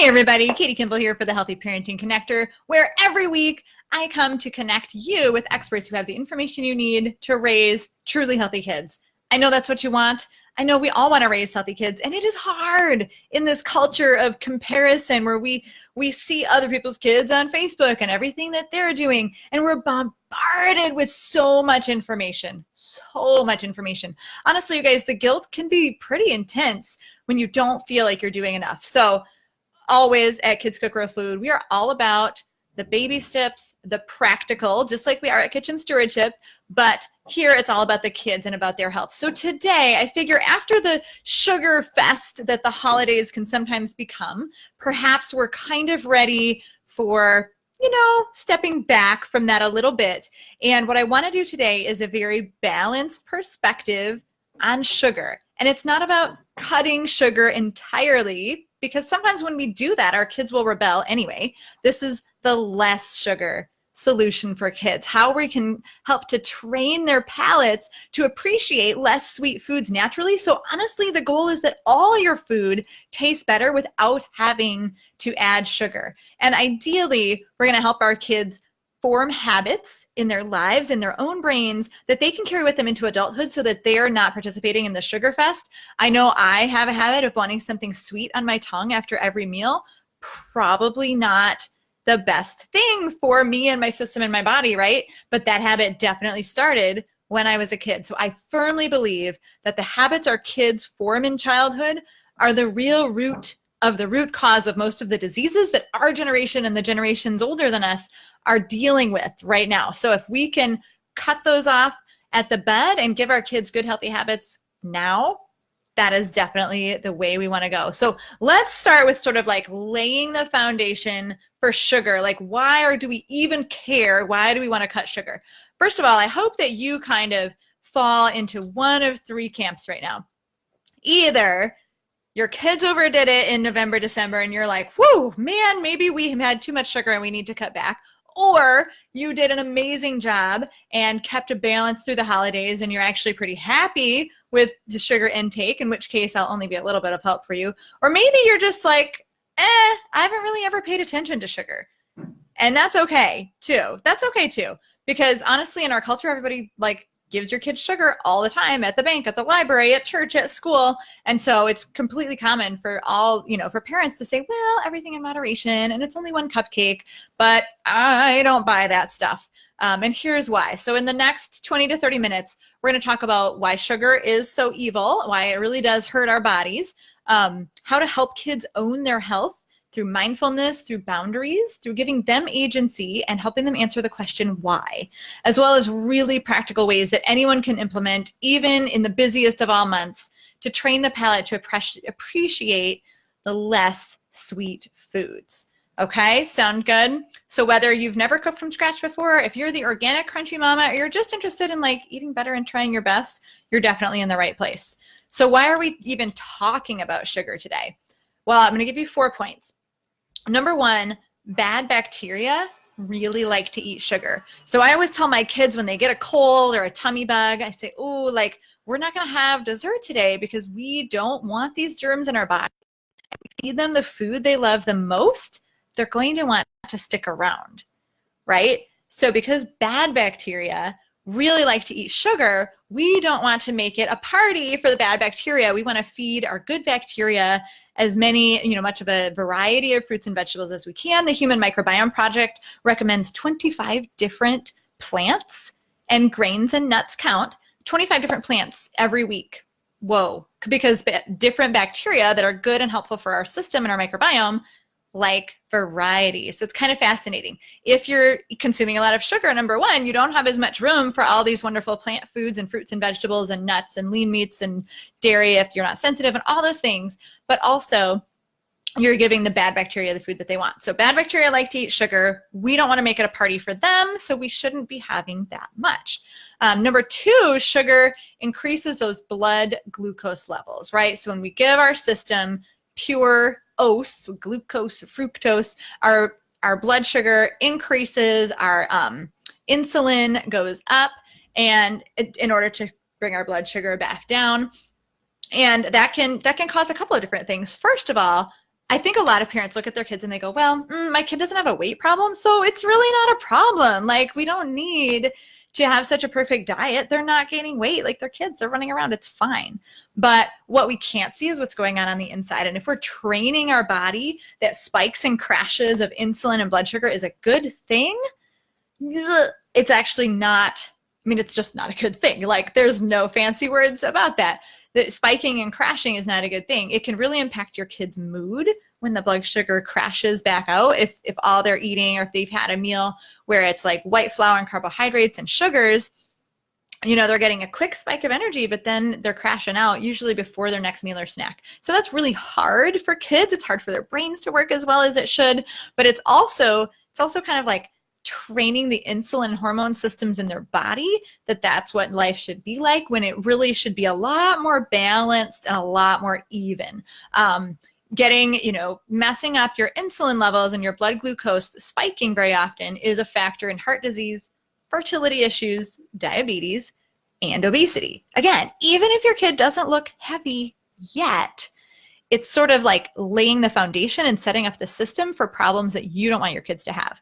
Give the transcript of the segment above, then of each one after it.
Hey everybody, Katie Kimball here for the Healthy Parenting Connector, where every week I come to connect you with experts who have the information you need to raise truly healthy kids. I know that's what you want. I know we all want to raise healthy kids, and it is hard in this culture of comparison where we see other people's kids on Facebook and everything that they're doing, and we're bombarded with so much information. Honestly, you guys, the guilt can be pretty intense when you don't feel like you're doing enough. So always at Kids Cook Real Food, we are all about the baby steps, the practical, just like we are at Kitchen Stewardship, but here it's all about the kids and about their health. So today, I figure after the sugar fest that the holidays can sometimes become, perhaps we're kind of ready for, stepping back from that a little bit. And what I want to do today is a very balanced perspective on sugar. And it's not about cutting sugar entirely, because sometimes when we do that, our kids will rebel anyway. This is the less sugar solution for kids, how we can help to train their palates to appreciate less sweet foods naturally. So honestly, the goal is that all your food tastes better without having to add sugar. And ideally, we're going to help our kids form habits in their lives, in their own brains, that they can carry with them into adulthood so that they're not participating in the sugar fest. I know I have a habit of wanting something sweet on my tongue after every meal. Probably not the best thing for me and my system and my body, right? But that habit definitely started when I was a kid. So I firmly believe that the habits our kids form in childhood are the real root cause of most of the diseases that our generation and the generations older than us are dealing with right now. So if we can cut those off at the bud and give our kids good, healthy habits now, that is definitely the way we want to go. So let's start with sort of like laying the foundation for sugar. Like, why do we even care? Why do we want to cut sugar? First of all, I hope that you kind of fall into one of three camps right now. Either your kids overdid it in November, December, and you're like, whoo, man, maybe we had too much sugar and we need to cut back. Or you did an amazing job and kept a balance through the holidays and you're actually pretty happy with the sugar intake, in which case I'll only be a little bit of help for you. Or maybe you're just like, I haven't really ever paid attention to sugar. And that's okay too. Because honestly, in our culture, everybody gives your kids sugar all the time at the bank, at the library, at church, at school. And so it's completely common for for parents to say, well, everything in moderation and it's only one cupcake, but I don't buy that stuff. And here's why. So in the next 20 to 30 minutes, we're going to talk about why sugar is so evil, why it really does hurt our bodies, how to help kids own their health through mindfulness, through boundaries, through giving them agency and helping them answer the question why, as well as really practical ways that anyone can implement, even in the busiest of all months, to train the palate to appreciate the less sweet foods. Okay, sound good? So whether you've never cooked from scratch before, if you're the organic crunchy mama, or you're just interested in eating better and trying your best, you're definitely in the right place. So why are we even talking about sugar today? Well, I'm going to give you 4 points. Number one, bad bacteria really like to eat sugar. So I always tell my kids when they get a cold or a tummy bug, I say, we're not going to have dessert today because we don't want these germs in our body. If we feed them the food they love the most, they're going to want to stick around, right? So because bad bacteria really like to eat sugar, we don't want to make it a party for the bad bacteria. We want to feed our good bacteria as much of a variety of fruits and vegetables as we can. The Human Microbiome Project recommends 25 different plants and grains and nuts count, 25 different plants every week. Whoa, because different bacteria that are good and helpful for our system and our microbiome like variety. So it's kind of fascinating. If you're consuming a lot of sugar, number one, you don't have as much room for all these wonderful plant foods and fruits and vegetables and nuts and lean meats and dairy if you're not sensitive and all those things. But also, you're giving the bad bacteria the food that they want. So bad bacteria like to eat sugar. We don't want to make it a party for them, so we shouldn't be having that much. Number two, sugar increases those blood glucose levels, right? So when we give our system pure glucose, fructose, our blood sugar increases, our insulin goes up, and in order to bring our blood sugar back down. And that can cause a couple of different things. First of all, I think a lot of parents look at their kids and they go, well, my kid doesn't have a weight problem, so it's really not a problem. Like, we don't need to have such a perfect diet. They're not gaining weight. Like, they're kids. They're running around. It's fine. But what we can't see is what's going on the inside. And if we're training our body that spikes and crashes of insulin and blood sugar is a good thing, it's actually not. I mean, it's just not a good thing. Like, there's no fancy words about that. The spiking and crashing is not a good thing. It can really impact your kid's mood when the blood sugar crashes back out. If all they're eating, or if they've had a meal where it's like white flour and carbohydrates and sugars, they're getting a quick spike of energy, but then they're crashing out usually before their next meal or snack. So that's really hard for kids. It's hard for their brains to work as well as it should, but it's also kind of like training the insulin hormone systems in their body that's what life should be like, when it really should be a lot more balanced and a lot more even. Messing up your insulin levels and your blood glucose spiking very often is a factor in heart disease, fertility issues, diabetes, and obesity. Again, even if your kid doesn't look heavy yet, it's sort of like laying the foundation and setting up the system for problems that you don't want your kids to have.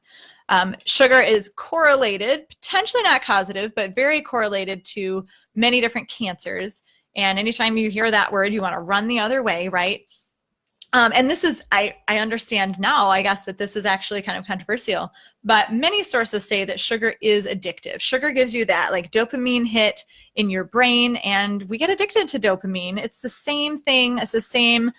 Sugar is correlated, potentially not causative, but very correlated to many different cancers. And anytime you hear that word, you want to run the other way, right? And this is, I understand now, I guess, that this is actually kind of controversial, but many sources say that sugar is addictive. Sugar gives you that like dopamine hit in your brain, and we get addicted to dopamine. It's the same thing. It's the same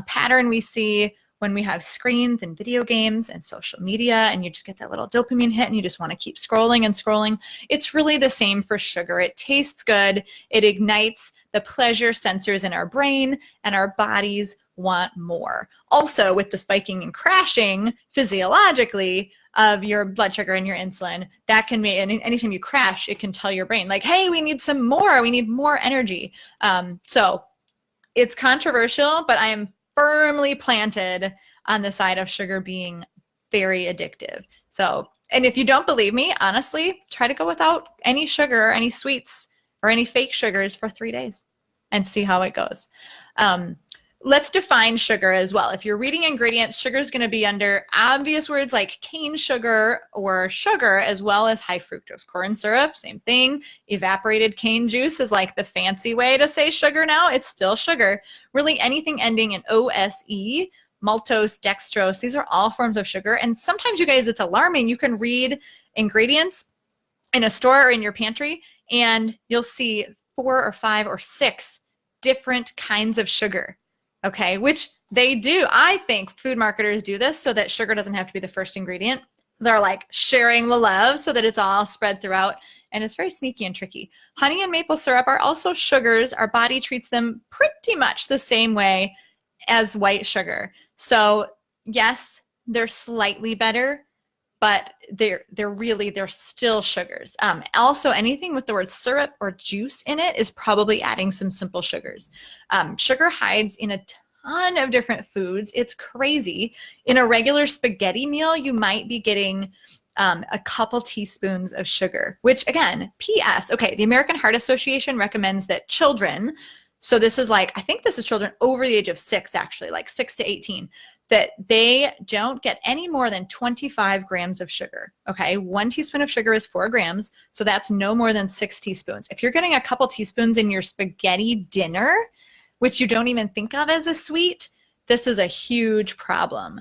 pattern we see when we have screens and video games and social media, and you just get that little dopamine hit and you just want to keep scrolling and scrolling. It's really the same for sugar. It tastes good. It ignites the pleasure sensors in our brain, and our bodies want more. Also, with the spiking and crashing physiologically of your blood sugar and your insulin, that can be, anytime you crash, it can tell your brain like, hey, we need some more. We need more energy. So it's controversial, but I am firmly planted on the side of sugar being very addictive. So, and if you don't believe me, honestly, try to go without any sugar, any sweets, or any fake sugars for 3 days and see how it goes. Let's define sugar as well. If you're reading ingredients, sugar is going to be under obvious words like cane sugar or sugar, as well as high fructose corn syrup. Same thing. Evaporated cane juice is like the fancy way to say sugar now. It's still sugar. Really, anything ending in OSE, maltose, dextrose, these are all forms of sugar. And sometimes, you guys, it's alarming. You can read ingredients in a store or in your pantry, and you'll see 4 or 5 or 6 different kinds of sugar. Okay, which they do. I think food marketers do this so that sugar doesn't have to be the first ingredient. They're like sharing the love so that it's all spread throughout, and it's very sneaky and tricky. Honey and maple syrup are also sugars. Our body treats them pretty much the same way as white sugar. So yes, they're slightly better, but they're still sugars. Also, anything with the word syrup or juice in it is probably adding some simple sugars. Sugar hides in a ton of different foods. It's crazy. In a regular spaghetti meal, you might be getting a couple teaspoons of sugar, which, again, PS, okay, the American Heart Association recommends that children, so this is like, I think this is children over the age of 6, actually, like 6 to 18, that they don't get any more than 25 grams of sugar, okay? 1 teaspoon of sugar is 4 grams, so that's no more than 6 teaspoons. If you're getting a couple teaspoons in your spaghetti dinner, which you don't even think of as a sweet, this is a huge problem.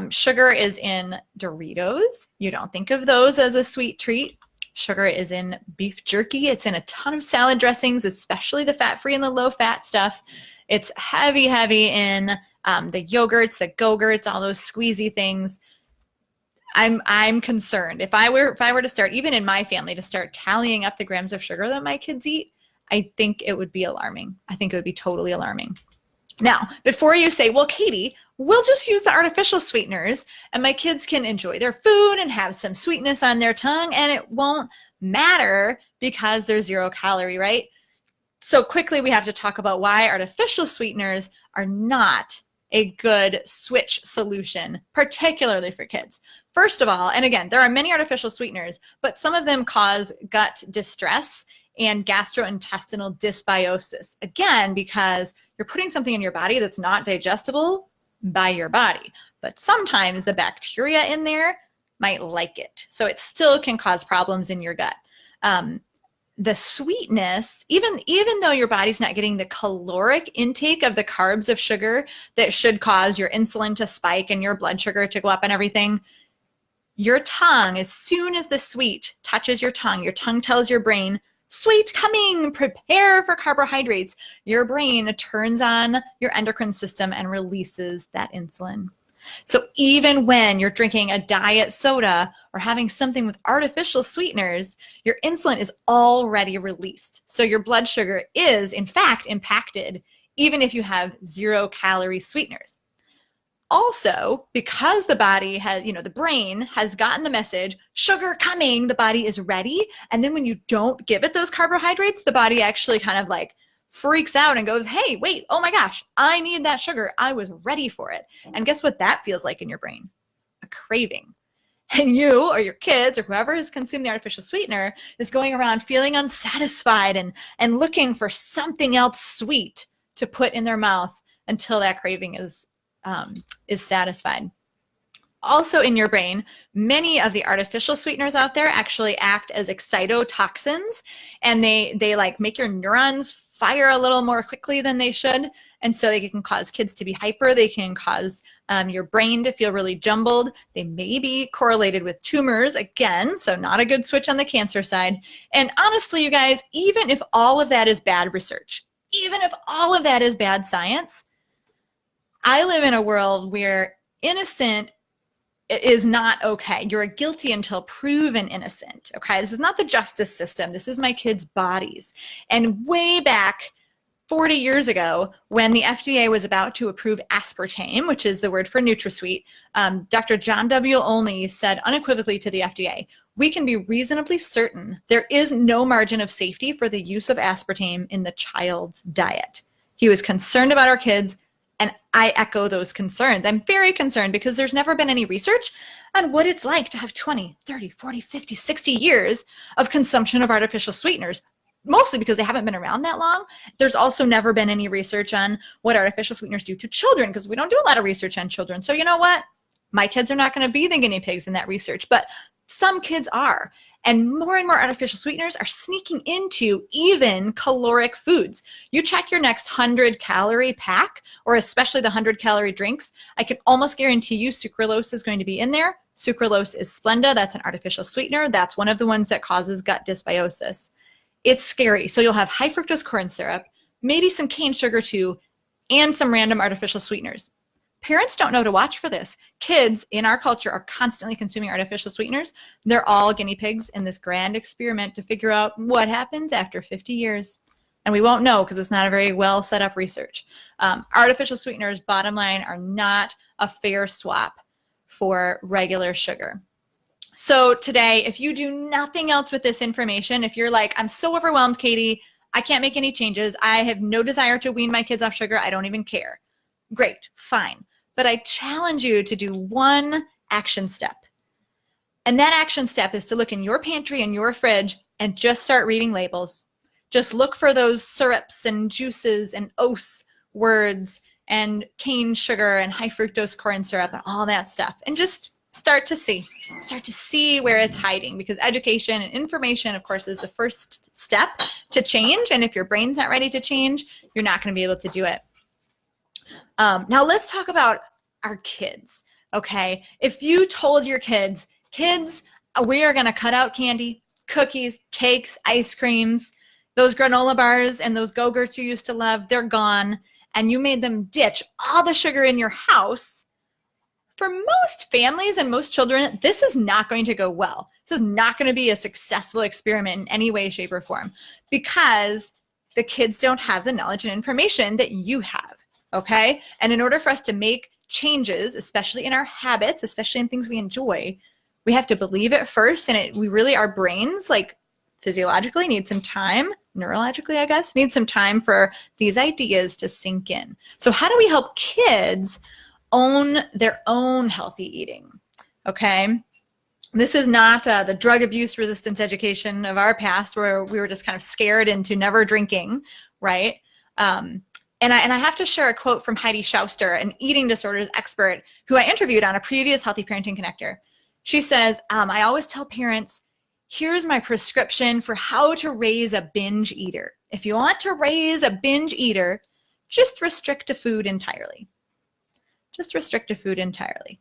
Sugar is in Doritos. You don't think of those as a sweet treat. Sugar is in beef jerky. It's in a ton of salad dressings, especially the fat-free and the low-fat stuff. It's heavy in the yogurts, the Go-Gurts, all those squeezy things. I'm concerned. If I were to start, even in my family, to start tallying up the grams of sugar that my kids eat, I think it would be alarming. I think it would be totally alarming. Now, before you say, well, Katie, we'll just use the artificial sweeteners and my kids can enjoy their food and have some sweetness on their tongue and it won't matter because they're 0 calorie, right? So quickly, we have to talk about why artificial sweeteners are not a good switch solution, particularly for kids. First of all, and again, there are many artificial sweeteners, but some of them cause gut distress and gastrointestinal dysbiosis. Again, because you're putting something in your body that's not digestible, by your body. But sometimes the bacteria in there might like it. So it still can cause problems in your gut. The sweetness, even though your body's not getting the caloric intake of the carbs of sugar that should cause your insulin to spike and your blood sugar to go up and everything, your tongue, as soon as the sweet touches your tongue tells your brain, sweet coming, prepare for carbohydrates. Your brain turns on your endocrine system and releases that insulin. So even when you're drinking a diet soda or having something with artificial sweeteners, your insulin is already released. So your blood sugar is, in fact, impacted, even if you have 0-calorie sweeteners. Also, because the body has, the brain has gotten the message, sugar coming, the body is ready. And then when you don't give it those carbohydrates, the body actually kind of like freaks out and goes, hey, wait, oh my gosh, I need that sugar. I was ready for it. And guess what that feels like in your brain? A craving. And you or your kids or whoever has consumed the artificial sweetener is going around feeling unsatisfied and looking for something else sweet to put in their mouth until that craving is satisfied. Also in your brain, many of the artificial sweeteners out there actually act as excitotoxins, and they like make your neurons fire a little more quickly than they should. And so they can cause kids to be hyper. They can cause your brain to feel really jumbled. They may be correlated with tumors again, so not a good switch on the cancer side. And honestly, you guys, even if all of that is bad research, even if all of that is bad science, I live in a world where innocent is not okay. You're guilty until proven innocent. Okay, this is not the justice system. This is my kids' bodies. And way back 40 years ago, when the FDA was about to approve aspartame, which is the word for NutraSweet, Dr. John W. Olney said unequivocally to the FDA, we can be reasonably certain there is no margin of safety for the use of aspartame in the child's diet. He was concerned about our kids. And I echo those concerns. I'm very concerned because there's never been any research on what it's like to have 20, 30, 40, 50, 60 years of consumption of artificial sweeteners, mostly because they haven't been around that long. There's also never been any research on what artificial sweeteners do to children because we don't do a lot of research on children. So you know what? My kids are not going to be the guinea pigs in that research, but some kids are. And more artificial sweeteners are sneaking into even caloric foods. You check your next 100-calorie pack, or especially the 100-calorie drinks, I can almost guarantee you sucralose is going to be in there. Sucralose is Splenda. That's an artificial sweetener. That's one of the ones that causes gut dysbiosis. It's scary. So you'll have high fructose corn syrup, maybe some cane sugar too, and some random artificial sweeteners. Parents don't know to watch for this. Kids in our culture are constantly consuming artificial sweeteners. They're all guinea pigs in this grand experiment to figure out what happens after 50 years. And we won't know because it's not a very well set up research. Artificial sweeteners, bottom line, are not a fair swap for regular sugar. So today, if you do nothing else with this information, if you're like, I'm so overwhelmed, Katie, I can't make any changes. I have no desire to wean my kids off sugar. I don't even care. Great, fine. But I challenge you to do one action step. And that action step is to look in your pantry and your fridge and just start reading labels. Just look for those syrups and juices and OS words and cane sugar and high fructose corn syrup and all that stuff. And just start to see where it's hiding, because education and information, of course, is the first step to change. And if your brain's not ready to change, you're not going to be able to do it. Now let's talk about our kids, okay? If you told your kids, we are going to cut out candy, cookies, cakes, ice creams, those granola bars and those Go-Gurts you used to love, they're gone, and you made them ditch all the sugar in your house, for most families and most children, this is not going to go well. This is not going to be a successful experiment in any way, shape, or form, because the kids don't have the knowledge and information that you have. Okay. And in order for us to make changes, especially in our habits, especially in things we enjoy, we have to believe it first. And our brains, like physiologically, need some time, neurologically, I guess, need some time for these ideas to sink in. So how do we help kids own their own healthy eating? Okay. This is not the drug abuse resistance education of our past, where we were just kind of scared into never drinking, right? And I have to share a quote from Heidi Schauster, an eating disorders expert who I interviewed on a previous Healthy Parenting Connector. She says, I always tell parents, here's my prescription for how to raise a binge eater. If you want to raise a binge eater, just restrict to food entirely. Just restrict to food entirely.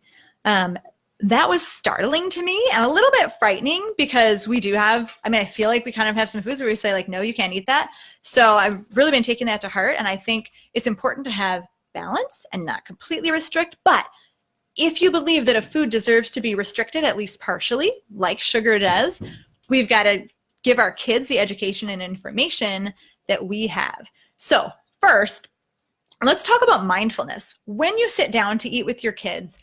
That was startling to me and a little bit frightening because we do have, I feel like we kind of have some foods where we say like, no, you can't eat that. So I've really been taking that to heart. And I think it's important to have balance and not completely restrict. But if you believe that a food deserves to be restricted, at least partially, like sugar does, we've got to give our kids the education and information that we have. So first, let's talk about mindfulness. When you sit down to eat with your kids,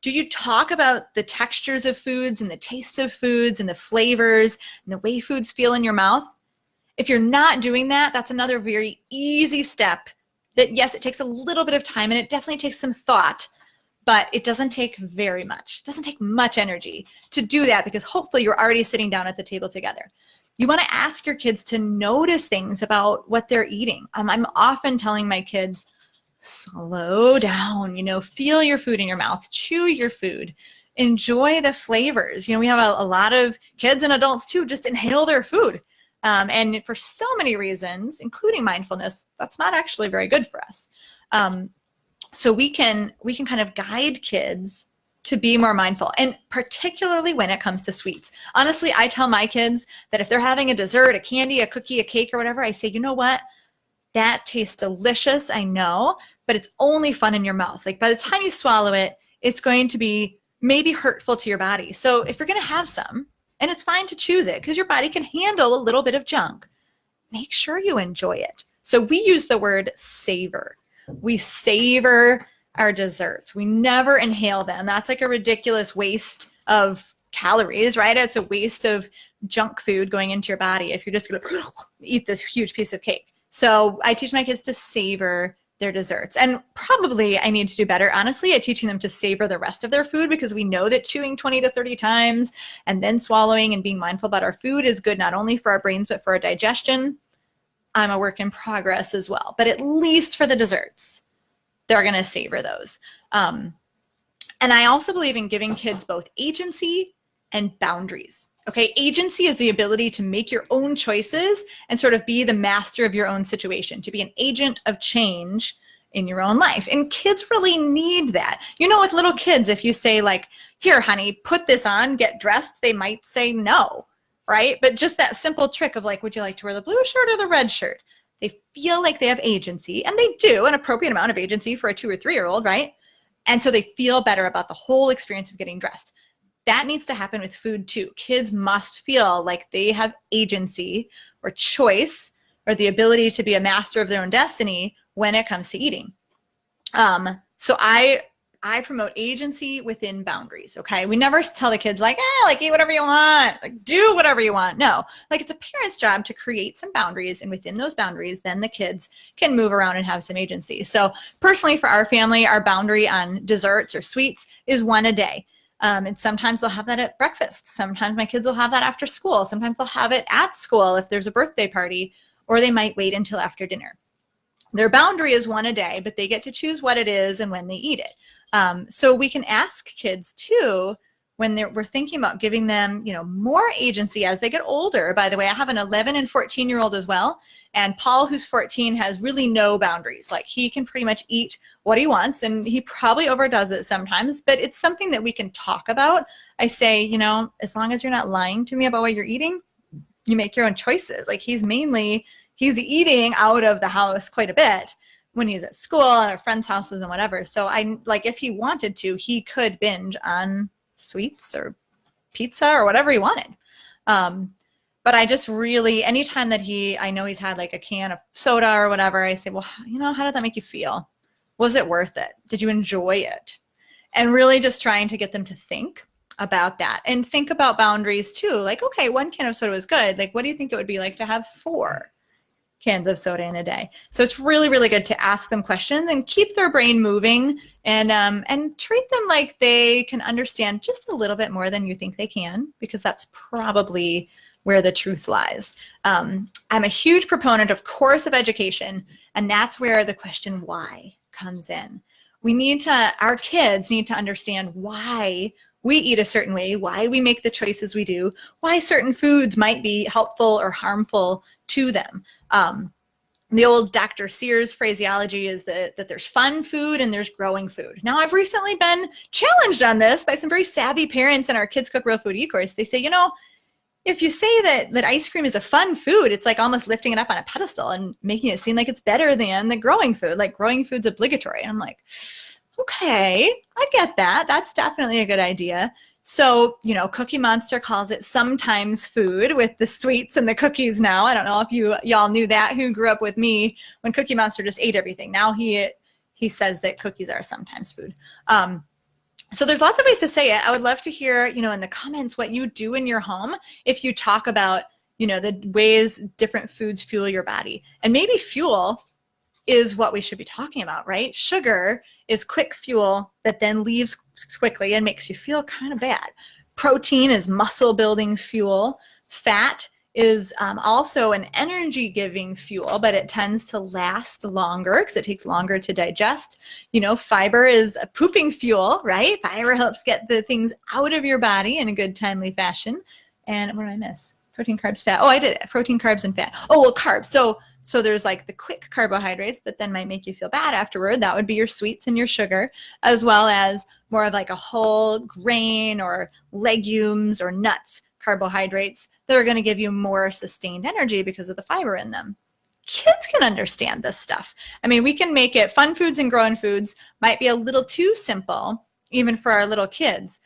do you talk about the textures of foods and the tastes of foods and the flavors and the way foods feel in your mouth? If you're not doing that, that's another very easy step that, yes, it takes a little bit of time and it definitely takes some thought, but it doesn't take very much. It doesn't take much energy to do that because hopefully you're already sitting down at the table together. You want to ask your kids to notice things about what they're eating. I'm often telling my kids, slow down, feel your food in your mouth, chew your food, enjoy the flavors. We have a lot of kids and adults too, just inhale their food. And for so many reasons, including mindfulness, that's not actually very good for us. So we can kind of guide kids to be more mindful, and particularly when it comes to sweets. Honestly, I tell my kids that if they're having a dessert, a candy, a cookie, a cake, or whatever, I say, you know what? That tastes delicious, I know, but it's only fun in your mouth. Like by the time you swallow it, it's going to be maybe hurtful to your body. So if you're going to have some, and it's fine to choose it because your body can handle a little bit of junk, make sure you enjoy it. So we use the word savor. We savor our desserts. We never inhale them. That's like a ridiculous waste of calories, right? It's a waste of junk food going into your body if you're just going to eat this huge piece of cake. So I teach my kids to savor their desserts. And probably I need to do better, honestly, at teaching them to savor the rest of their food because we know that chewing 20 to 30 times and then swallowing and being mindful about our food is good not only for our brains, but for our digestion. I'm a work in progress as well. But at least for the desserts, they're going to savor those. And I also believe in giving kids both agency and boundaries. Okay, agency is the ability to make your own choices and sort of be the master of your own situation, to be an agent of change in your own life. And kids really need that. With little kids, if you say like, here, honey, put this on, get dressed, they might say no, right? But just that simple trick of like, would you like to wear the blue shirt or the red shirt? They feel like they have agency, and they do, an appropriate amount of agency for a 2 or 3-year-old, right? And so they feel better about the whole experience of getting dressed. That needs to happen with food too. Kids must feel like they have agency or choice or the ability to be a master of their own destiny when it comes to eating. So I promote agency within boundaries, okay? We never tell the kids like eat whatever you want, like do whatever you want. No, like it's a parent's job to create some boundaries, and within those boundaries, then the kids can move around and have some agency. So personally for our family, our boundary on desserts or sweets is 1 a day. And sometimes they'll have that at breakfast. Sometimes my kids will have that after school. Sometimes they'll have it at school if there's a birthday party, or they might wait until after dinner. Their boundary is 1 a day, but they get to choose what it is and when they eat it. So we can ask kids too, when we're thinking about giving them, more agency as they get older. By the way, I have an 11 and 14-year-old as well. And Paul, who's 14, has really no boundaries. Like he can pretty much eat what he wants, and he probably overdoes it sometimes, but it's something that we can talk about. I say, as long as you're not lying to me about what you're eating, you make your own choices. Like he's eating out of the house quite a bit when he's at school and at friends' houses and whatever. So if he wanted to, he could binge on sweets or pizza or whatever he wanted. But I just really, anytime that I know he's had like a can of soda or whatever, I say, well, how did that make you feel? Was it worth it? Did you enjoy it? And really just trying to get them to think about that and think about boundaries too. Like, okay, 1 can of soda was good. Like, what do you think it would be like to have 4 cans of soda in a day? So it's really, really good to ask them questions and keep their brain moving and treat them like they can understand just a little bit more than you think they can, because that's probably where the truth lies. I'm a huge proponent, of course, of education, and that's where the question why comes in. Our kids need to understand why we eat a certain way, why we make the choices we do, why certain foods might be helpful or harmful to them. The old Dr. Sears phraseology is that there's fun food and there's growing food. Now, I've recently been challenged on this by some very savvy parents in our Kids Cook Real Food e-course. They say, if you say that ice cream is a fun food, it's like almost lifting it up on a pedestal and making it seem like it's better than the growing food, like growing food's obligatory. And I'm like, okay, I get that. That's definitely a good idea. So, Cookie Monster calls it sometimes food with the sweets and the cookies now. I don't know if y'all knew that, who grew up with me when Cookie Monster just ate everything. Now he says that cookies are sometimes food. So there's lots of ways to say it. I would love to hear, in the comments what you do in your home if you talk about, the ways different foods fuel your body. And maybe fuel is what we should be talking about, right? Sugar is quick fuel that then leaves quickly and makes you feel kind of bad. Protein is muscle building fuel. Fat is also an energy giving fuel, but it tends to last longer because it takes longer to digest. Fiber is a pooping fuel, right? Fiber helps get the things out of your body in a good, timely fashion. And what did I miss? Protein, carbs, fat. Oh, I did it. Protein, carbs, and fat. Oh, well, carbs. So there's like the quick carbohydrates that then might make you feel bad afterward. That would be your sweets and your sugar, as well as more of like a whole grain or legumes or nuts carbohydrates that are going to give you more sustained energy because of the fiber in them. Kids can understand this stuff. I mean, we can make it fun foods and growing foods might be a little too simple, even for our little kids.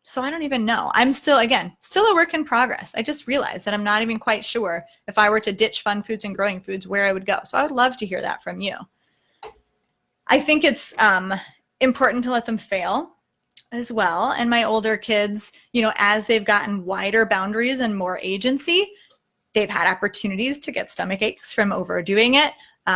So I don't even know. I'm still a work in progress. I just realized that I'm not even quite sure if I were to ditch fun foods and growing foods where I would go. So I would love to hear that from you. I think it's important to let them fail as well. And my older kids, as they've gotten wider boundaries and more agency, they've had opportunities to get stomach aches from overdoing it.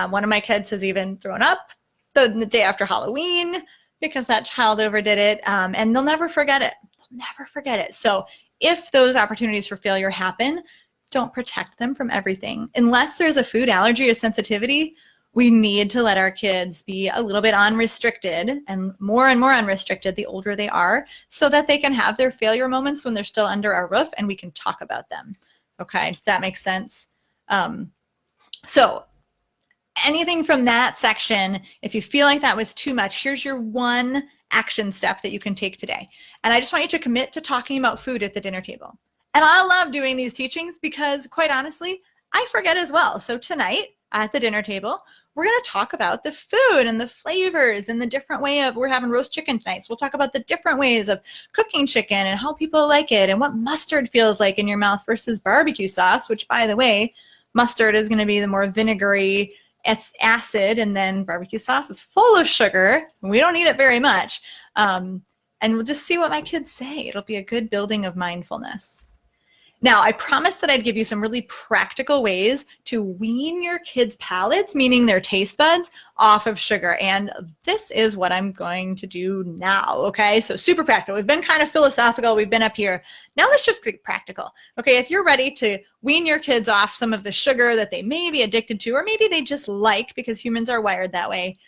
One of my kids has even thrown up the day after Halloween because that child overdid it. And they'll never forget it. Never forget it. So if those opportunities for failure happen, don't protect them from everything. Unless there's a food allergy or sensitivity, we need to let our kids be a little bit unrestricted and more unrestricted the older they are, so that they can have their failure moments when they're still under our roof and we can talk about them. Okay, does that make sense? So anything from that section, if you feel like that was too much, here's your one action step that you can take today. And I just want you to commit to talking about food at the dinner table. And I love doing these teachings because, quite honestly, I forget as well. So tonight at the dinner table, we're going to talk about the food and the flavors and the different way of, we're having roast chicken tonight. So we'll talk about the different ways of cooking chicken and how people like it and what mustard feels like in your mouth versus barbecue sauce, which, by the way, mustard is going to be the more vinegary acid, and then barbecue sauce is full of sugar. We don't eat it very much. And we'll just see what my kids say. It'll be a good building of mindfulness. Now, I promised that I'd give you some really practical ways to wean your kids' palates, meaning their taste buds, off of sugar. And this is what I'm going to do now, okay? So super practical. We've been kind of philosophical. We've been up here. Now let's just get practical. Okay, if you're ready to wean your kids off some of the sugar that they may be addicted to, or maybe they just like because humans are wired that way,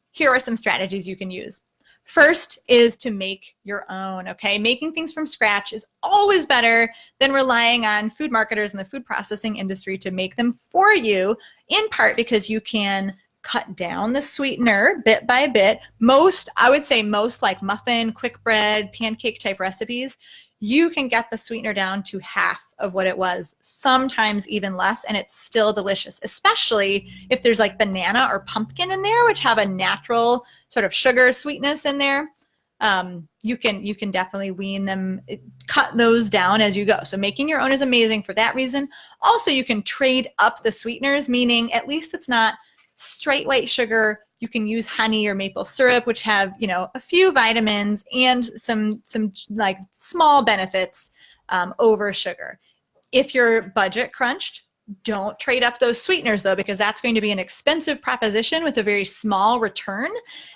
here are some strategies you can use. First is to make your own, okay? Making things from scratch is always better than relying on food marketers in the food processing industry to make them for you, in part because you can cut down the sweetener bit by bit. I would say most like muffin, quick bread, pancake type recipes, you can get the sweetener down to half of what it was, sometimes even less, and it's still delicious, especially if there's like banana or pumpkin in there, which have a natural sort of sugar sweetness in there. You can definitely wean them, cut those down as you go. So making your own is amazing for that reason. Also, you can trade up the sweeteners, meaning at least it's not straight white sugar. You can use honey or maple syrup, which have, a few vitamins and some like small benefits over sugar. If you're budget crunched, don't trade up those sweeteners though, because that's going to be an expensive proposition with a very small return.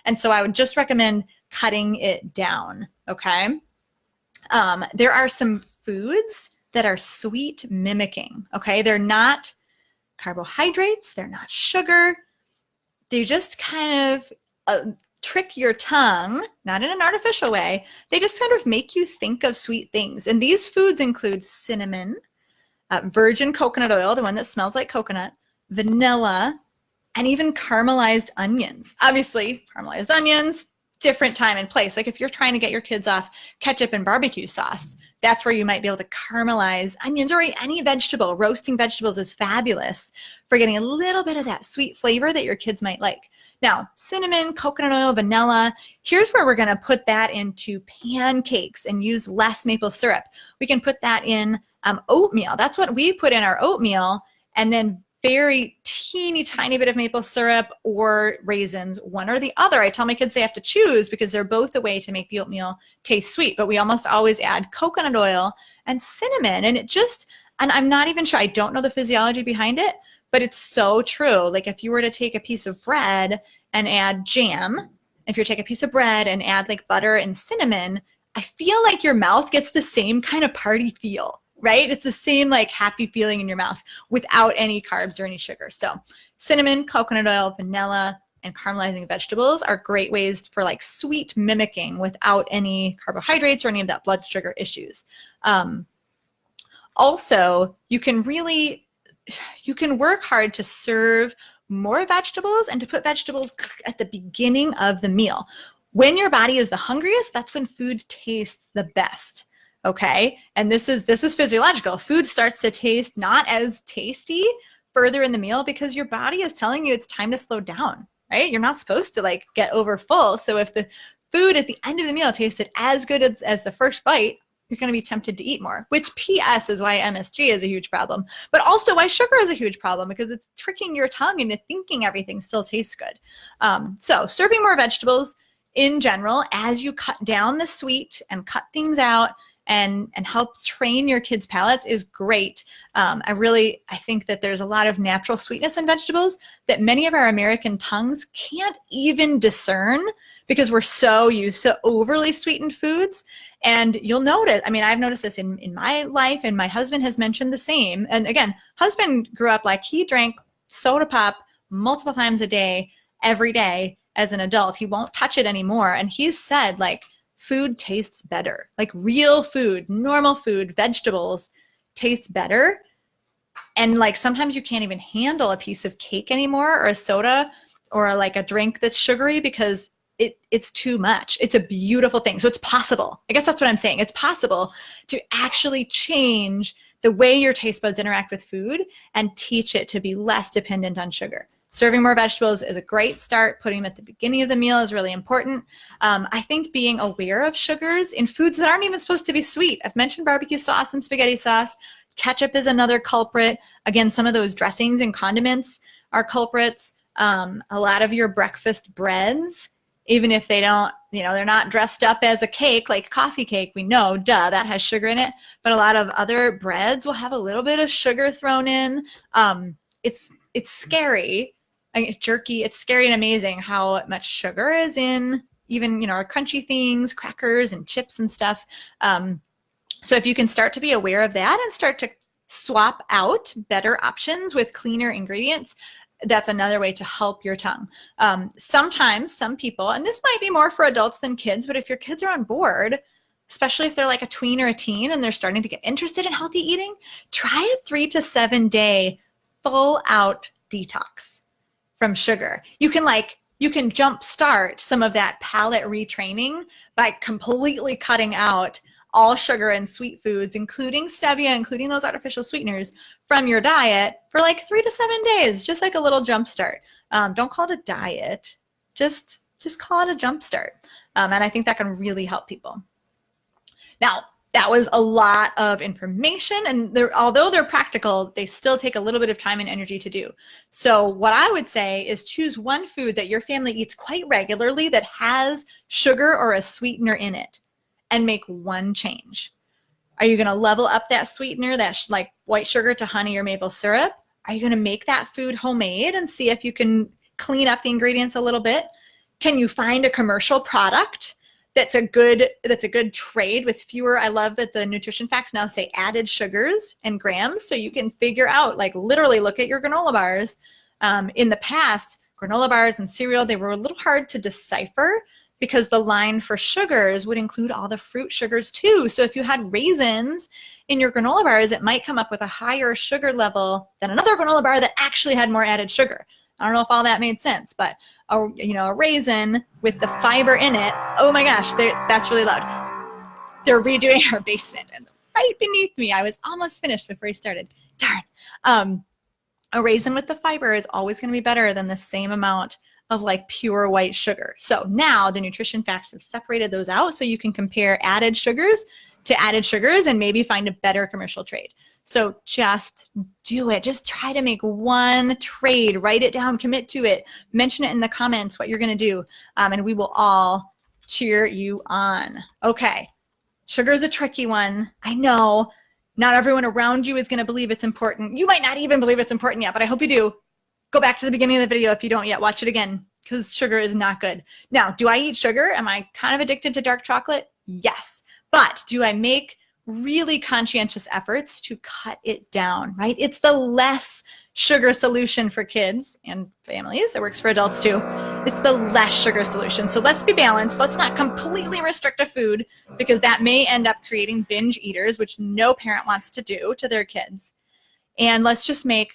And so I would just recommend cutting it down, okay? There are some foods that are sweet mimicking, okay? They're not carbohydrates, they're not sugar. They just kind of trick your tongue, not in an artificial way. They just kind of make you think of sweet things. And these foods include cinnamon, virgin coconut oil, the one that smells like coconut, vanilla, and even caramelized onions. Obviously, caramelized onions, different time and place. Like if you're trying to get your kids off ketchup and barbecue sauce, that's where you might be able to caramelize onions or any vegetable. Roasting vegetables is fabulous for getting a little bit of that sweet flavor that your kids might like. Now, cinnamon, coconut oil, vanilla, here's where we're gonna put that into pancakes and use less maple syrup. We can put that in oatmeal. That's what we put in our oatmeal, and then very teeny tiny bit of maple syrup or raisins, one or the other. I tell my kids they have to choose because they're both a way to make the oatmeal taste sweet, but we almost always add coconut oil and cinnamon. And and I'm not even sure, I don't know the physiology behind it, but it's so true. Like if you were to take a piece of bread and add jam, if you take a piece of bread and add like butter and cinnamon, I feel like your mouth gets the same kind of party feel. Right? It's the same like happy feeling in your mouth without any carbs or any sugar. So cinnamon, coconut oil, vanilla, and caramelizing vegetables are great ways for like sweet mimicking without any carbohydrates or any of that blood sugar issues. Also, you can work hard to serve more vegetables and to put vegetables at the beginning of the meal. When your body is the hungriest, that's when food tastes the best. Okay, and this is physiological. Food starts to taste not as tasty further in the meal because your body is telling you it's time to slow down, right? You're not supposed to like get over full. So if the food at the end of the meal tasted as good as the first bite, you're going to be tempted to eat more, which PS is why MSG is a huge problem, but also why sugar is a huge problem because it's tricking your tongue into thinking everything still tastes good. So serving more vegetables in general, as you cut down the sweet and cut things out, and help train your kids' palates is great. I think that there's a lot of natural sweetness in vegetables that many of our American tongues can't even discern because we're so used to overly sweetened foods. And you'll notice, I mean, I've noticed this in my life, and my husband has mentioned the same. And again, husband grew up like he drank soda pop multiple times a day, every day as an adult. He won't touch it anymore. And he's said like, food tastes better, like real food, normal food, vegetables taste better. And like sometimes you can't even handle a piece of cake anymore or a soda or like a drink that's sugary because it's too much. It's a beautiful thing. So it's possible. I guess that's what I'm saying. It's possible to actually change the way your taste buds interact with food and teach it to be less dependent on sugar. Serving more vegetables is a great start. Putting them at the beginning of the meal is really important. I think being aware of sugars in foods that aren't even supposed to be sweet. I've mentioned barbecue sauce and spaghetti sauce. Ketchup is another culprit. Again, some of those dressings and condiments are culprits. A lot of your breakfast breads, even if they don't, they're not dressed up as a cake, like coffee cake, we know, that has sugar in it. But a lot of other breads will have a little bit of sugar thrown in. It's scary. Jerky, it's scary and amazing how much sugar is in even, our crunchy things, crackers and chips and stuff. So if you can start to be aware of that and start to swap out better options with cleaner ingredients, that's another way to help your tongue. Sometimes some people, and this might be more for adults than kids, but if your kids are on board, especially if they're like a tween or a teen and they're starting to get interested in healthy eating, try a 3 to 7 day full out detox from sugar. You can jumpstart some of that palate retraining by completely cutting out all sugar and sweet foods, including stevia, including those artificial sweeteners from your diet for like 3 to 7 days, just like a little jumpstart. Don't call it a diet, just call it a jumpstart. And I think that can really help people. Now, that was a lot of information, and although they're practical, they still take a little bit of time and energy to do. So what I would say is choose one food that your family eats quite regularly that has sugar or a sweetener in it and make one change. Are you going to level up that sweetener, like white sugar to honey or maple syrup? Are you going to make that food homemade and see if you can clean up the ingredients a little bit? Can you find a commercial product that's a good trade with fewer. I love that the nutrition facts now say added sugars and grams, so you can figure out, like, literally look at your granola bars. In the past, granola bars and cereal, they were a little hard to decipher because the line for sugars would include all the fruit sugars too. So if you had raisins in your granola bars, it might come up with a higher sugar level than another granola bar that actually had more added sugar. I don't know if all that made sense, but a raisin with the fiber in it, oh my gosh, that's really loud. They're redoing our basement, and right beneath me, I was almost finished before he started. Darn. A raisin with the fiber is always going to be better than the same amount of like pure white sugar. So now the nutrition facts have separated those out so you can compare added sugars to added sugars and maybe find a better commercial trade. So just do it. Just try to make one trade. Write it down. Commit to it. Mention it in the comments what you're going to do, and we will all cheer you on. Okay. Sugar is a tricky one. I know. Not everyone around you is going to believe it's important. You might not even believe it's important yet, but I hope you do. Go back to the beginning of the video if you don't yet. Watch it again, because sugar is not good. Now, do I eat sugar? Am I kind of addicted to dark chocolate? Yes. But do I make really conscientious efforts to cut it down, right? It's the less sugar solution for kids and families. It works for adults too. It's the less sugar solution. So let's be balanced. Let's not completely restrict a food, because that may end up creating binge eaters, which no parent wants to do to their kids. And let's just make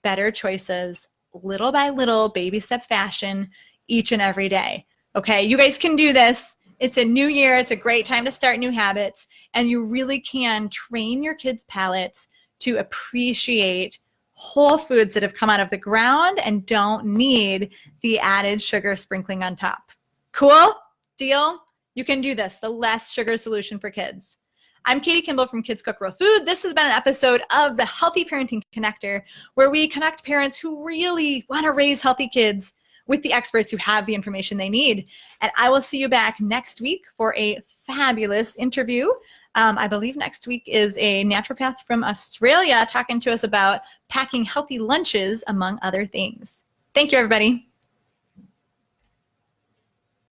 better choices little by little, baby step fashion, each and every day. Okay, you guys can do this. It's a new year. It's a great time to start new habits, and you really can train your kids' palates to appreciate whole foods that have come out of the ground and don't need the added sugar sprinkling on top. Cool? Deal? You can do this. The less sugar solution for kids. I'm Katie Kimball from Kids Cook Real Food. This has been an episode of the Healthy Parenting Connector, where we connect parents who really want to raise healthy kids with the experts who have the information they need. And I will see you back next week for a fabulous interview. I believe next week is a naturopath from Australia talking to us about packing healthy lunches, among other things. Thank you, everybody.